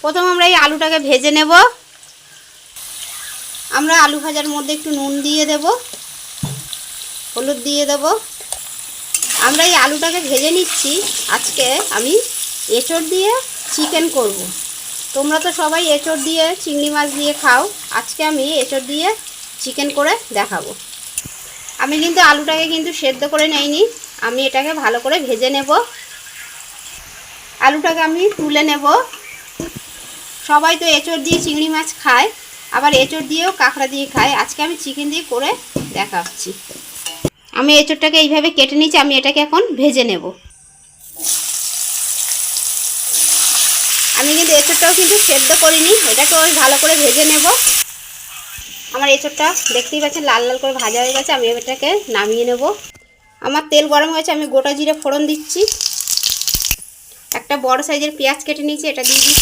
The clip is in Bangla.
প্রথম আমরা এই আলুটাকে ভেজে নেব। আমরা আলু ভাজার মধ্যে একটু নুন দিয়ে দেব, হলুদ দিয়ে দেব। আমরা এই আলুটাকে ভেজে নিচ্ছি। আজকে আমি এঁচোড় দিয়ে চিকেন করব। তোমরা তো সবাই এঁচোড় দিয়ে চিংড়ি মাছ দিয়ে খাও, আজকে আমি এঁচোড় দিয়ে চিকেন করে দেখাবো। আমি কিন্তু আলুটাকে কিন্তু সেদ্ধ করে নেইনি, আমি এটাকে ভালো করে ভেজে নেব। আলুটাকে আমি তুলে নেব। সবাই তো এঁচোড় দিয়ে চিংড়ি মাছ খায়, আবার এঁচোড় দিয়েও কাঁকড়া দিয়ে খায়। আজকে আমি চিকেন দিয়ে করে দেখাচ্ছি। আমি এঁচোড়টাকে এইভাবে কেটে নিচ্ছি, আমি এটাকে এখন ভেজে নেব। আমি কিন্তু এঁচোড়টাও কিন্তু সেদ্ধ করিনি, এটাকে ওই ভালো করে ভেজে নেব। আমার এঁচোড়টা দেখতেই পাচ্ছেন লাল লাল করে ভাজা হয়ে গেছে, আমি এটাকে নামিয়ে নেব। আমার তেল গরম হয়েছে, আমি গোটা জিরে ফোড়ন দিচ্ছি। একটা বড় সাইজের পেঁয়াজ কেটে নিয়েছি, এটা দিয়ে দিচ্ছি।